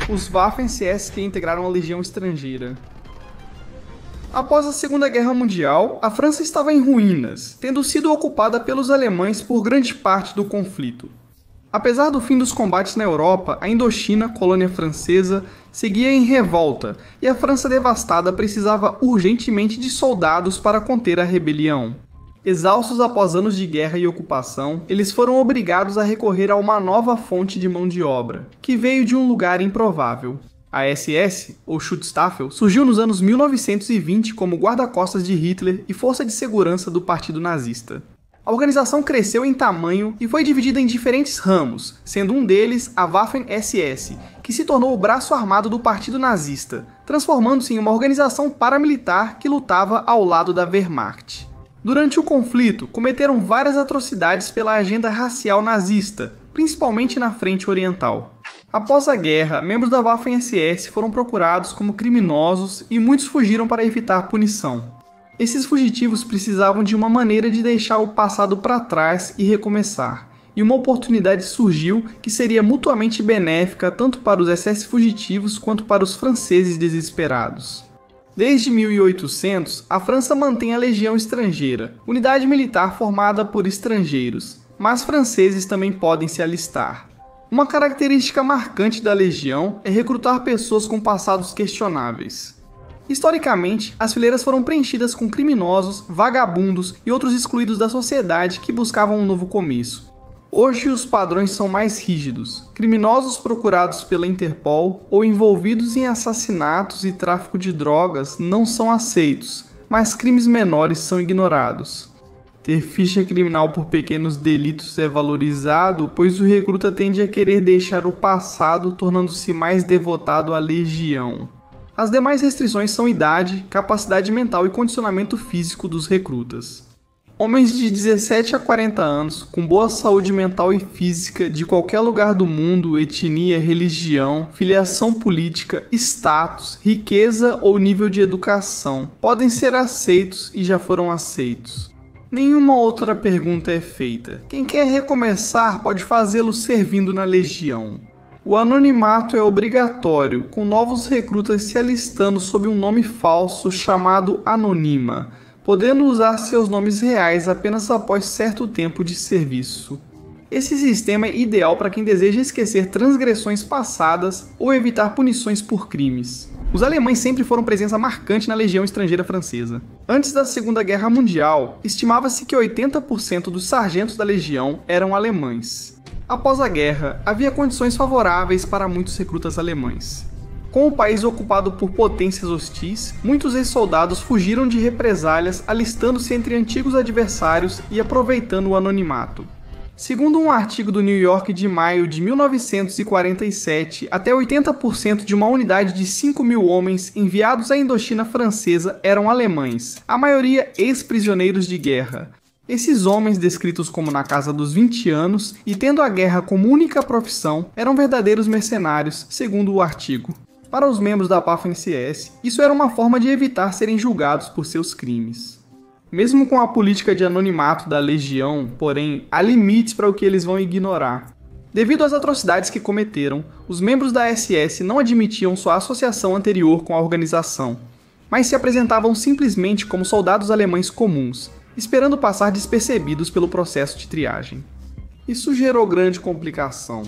Os Waffen-SS que integraram a Legião Estrangeira. Após a Segunda Guerra Mundial, a França estava em ruínas, tendo sido ocupada pelos alemães por grande parte do conflito. Apesar do fim dos combates na Europa, a Indochina, colônia francesa, seguia em revolta, e a França devastada precisava urgentemente de soldados para conter a rebelião. Exaustos após anos de guerra e ocupação, eles foram obrigados a recorrer a uma nova fonte de mão de obra, que veio de um lugar improvável. A SS, ou Schutzstaffel, surgiu nos anos 1920 como guarda-costas de Hitler e força de segurança do Partido Nazista. A organização cresceu em tamanho e foi dividida em diferentes ramos, sendo um deles a Waffen-SS, que se tornou o braço armado do Partido Nazista, transformando-se em uma organização paramilitar que lutava ao lado da Wehrmacht. Durante o conflito, cometeram várias atrocidades pela agenda racial nazista, principalmente na frente oriental. Após a guerra, membros da Waffen-SS foram procurados como criminosos e muitos fugiram para evitar punição. Esses fugitivos precisavam de uma maneira de deixar o passado para trás e recomeçar, e uma oportunidade surgiu que seria mutuamente benéfica tanto para os SS fugitivos quanto para os franceses desesperados. Desde 1800, a França mantém a Legião Estrangeira, unidade militar formada por estrangeiros, mas franceses também podem se alistar. Uma característica marcante da Legião é recrutar pessoas com passados questionáveis. Historicamente, as fileiras foram preenchidas com criminosos, vagabundos e outros excluídos da sociedade que buscavam um novo começo. Hoje os padrões são mais rígidos. Criminosos procurados pela Interpol ou envolvidos em assassinatos e tráfico de drogas não são aceitos, mas crimes menores são ignorados. Ter ficha criminal por pequenos delitos é valorizado, pois o recruta tende a querer deixar o passado, tornando-se mais devotado à legião. As demais restrições são idade, capacidade mental e condicionamento físico dos recrutas. Homens de 17 a 40 anos, com boa saúde mental e física, de qualquer lugar do mundo, etnia, religião, filiação política, status, riqueza ou nível de educação, podem ser aceitos e já foram aceitos. Nenhuma outra pergunta é feita. Quem quer recomeçar pode fazê-lo servindo na Legião. O anonimato é obrigatório, com novos recrutas se alistando sob um nome falso chamado Anonima, podendo usar seus nomes reais apenas após certo tempo de serviço. Esse sistema é ideal para quem deseja esquecer transgressões passadas ou evitar punições por crimes. Os alemães sempre foram presença marcante na Legião Estrangeira Francesa. Antes da Segunda Guerra Mundial, estimava-se que 80% dos sargentos da Legião eram alemães. Após a guerra, havia condições favoráveis para muitos recrutas alemães. Com o país ocupado por potências hostis, muitos ex-soldados fugiram de represálias, alistando-se entre antigos adversários e aproveitando o anonimato. Segundo um artigo do New York de maio de 1947, até 80% de uma unidade de 5.000 homens enviados à Indochina francesa eram alemães, a maioria ex-prisioneiros de guerra. Esses homens, descritos como na casa dos 20 anos e tendo a guerra como única profissão, eram verdadeiros mercenários, segundo o artigo. Para os membros da Waffen-SS, isso era uma forma de evitar serem julgados por seus crimes. Mesmo com a política de anonimato da Legião, porém, há limites para o que eles vão ignorar. Devido às atrocidades que cometeram, os membros da SS não admitiam sua associação anterior com a organização, mas se apresentavam simplesmente como soldados alemães comuns, esperando passar despercebidos pelo processo de triagem. Isso gerou grande complicação.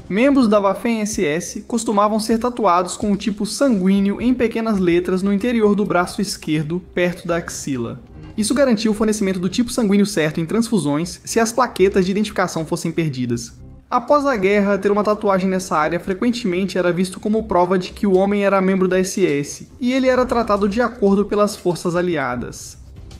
Membros da Waffen-SS costumavam ser tatuados com o tipo sanguíneo em pequenas letras no interior do braço esquerdo, perto da axila. Isso garantia o fornecimento do tipo sanguíneo certo em transfusões se as plaquetas de identificação fossem perdidas. Após a guerra, ter uma tatuagem nessa área frequentemente era visto como prova de que o homem era membro da SS, e ele era tratado de acordo pelas forças aliadas.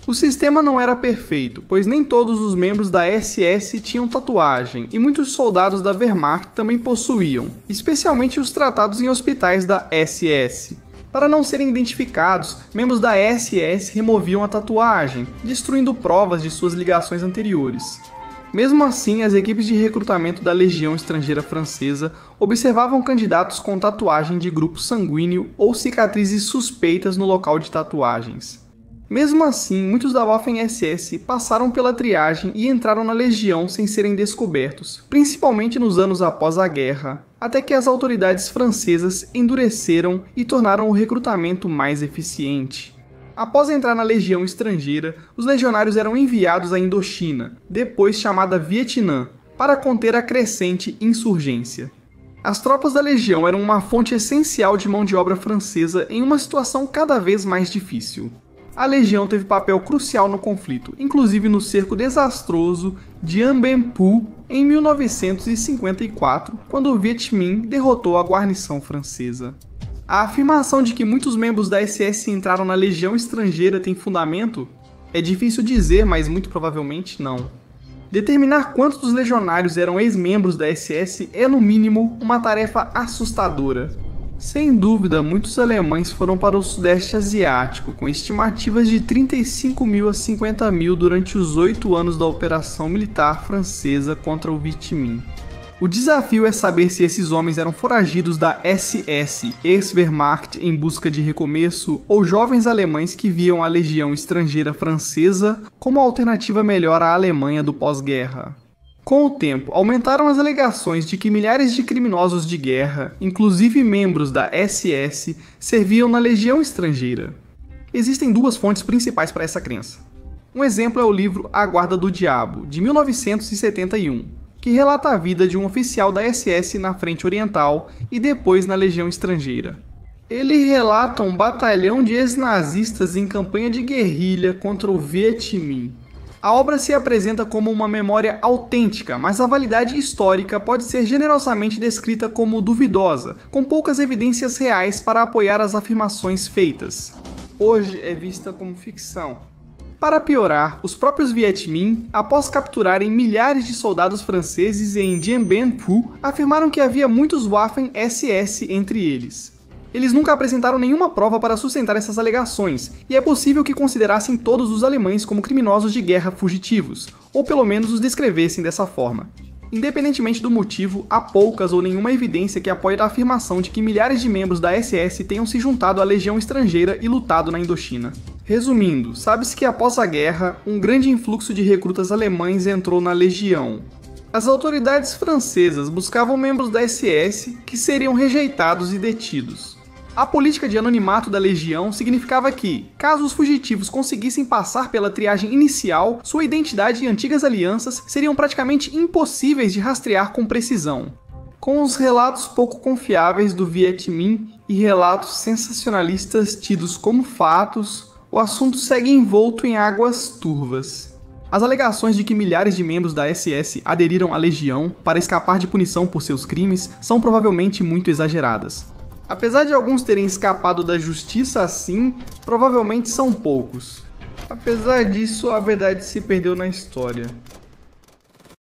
O sistema não era perfeito, pois nem todos os membros da SS tinham tatuagem, e muitos soldados da Wehrmacht também possuíam, especialmente os tratados em hospitais da SS. Para não serem identificados, membros da SS removiam a tatuagem, destruindo provas de suas ligações anteriores. Mesmo assim, as equipes de recrutamento da Legião Estrangeira Francesa observavam candidatos com tatuagem de grupo sanguíneo ou cicatrizes suspeitas no local de tatuagens. Mesmo assim, muitos da Waffen-SS passaram pela triagem e entraram na Legião sem serem descobertos, principalmente nos anos após a guerra, até que as autoridades francesas endureceram e tornaram o recrutamento mais eficiente. Após entrar na Legião Estrangeira, os legionários eram enviados à Indochina, depois chamada Vietnã, para conter a crescente insurgência. As tropas da Legião eram uma fonte essencial de mão de obra francesa em uma situação cada vez mais difícil. A Legião teve papel crucial no conflito, inclusive no cerco desastroso de An Ben Phu em 1954, quando o Viet Minh derrotou a guarnição francesa. A afirmação de que muitos membros da SS entraram na Legião Estrangeira tem fundamento? É difícil dizer, mas muito provavelmente não. Determinar quantos dos legionários eram ex-membros da SS é, no mínimo, uma tarefa assustadora. Sem dúvida, muitos alemães foram para o Sudeste Asiático, com estimativas de 35 mil a 50 mil durante os 8 anos da operação militar francesa contra o Viet Minh. O desafio é saber se esses homens eram foragidos da SS, ex-Wehrmacht em busca de recomeço, ou jovens alemães que viam a Legião Estrangeira Francesa como alternativa melhor à Alemanha do pós-guerra. Com o tempo, aumentaram as alegações de que milhares de criminosos de guerra, inclusive membros da SS, serviam na Legião Estrangeira. Existem duas fontes principais para essa crença. Um exemplo é o livro A Guarda do Diabo, de 1971, que relata a vida de um oficial da SS na Frente Oriental e depois na Legião Estrangeira. Ele relata um batalhão de ex-nazistas em campanha de guerrilha contra o Viet Minh. A obra se apresenta como uma memória autêntica, mas a validade histórica pode ser generosamente descrita como duvidosa, com poucas evidências reais para apoiar as afirmações feitas. Hoje é vista como ficção. Para piorar, os próprios Viet Minh, após capturarem milhares de soldados franceses em Dien Bien Phu, afirmaram que havia muitos Waffen-SS entre eles. Eles nunca apresentaram nenhuma prova para sustentar essas alegações, e é possível que considerassem todos os alemães como criminosos de guerra fugitivos, ou pelo menos os descrevessem dessa forma. Independentemente do motivo, há poucas ou nenhuma evidência que apoie a afirmação de que milhares de membros da SS tenham se juntado à Legião Estrangeira e lutado na Indochina. Resumindo, sabe-se que após a guerra, um grande influxo de recrutas alemães entrou na Legião. As autoridades francesas buscavam membros da SS que seriam rejeitados e detidos. A política de anonimato da Legião significava que, caso os fugitivos conseguissem passar pela triagem inicial, sua identidade e antigas alianças seriam praticamente impossíveis de rastrear com precisão. Com os relatos pouco confiáveis do Viet Minh e relatos sensacionalistas tidos como fatos, o assunto segue envolto em águas turvas. As alegações de que milhares de membros da SS aderiram à Legião para escapar de punição por seus crimes são provavelmente muito exageradas. Apesar de alguns terem escapado da justiça assim, provavelmente são poucos. Apesar disso, a verdade se perdeu na história.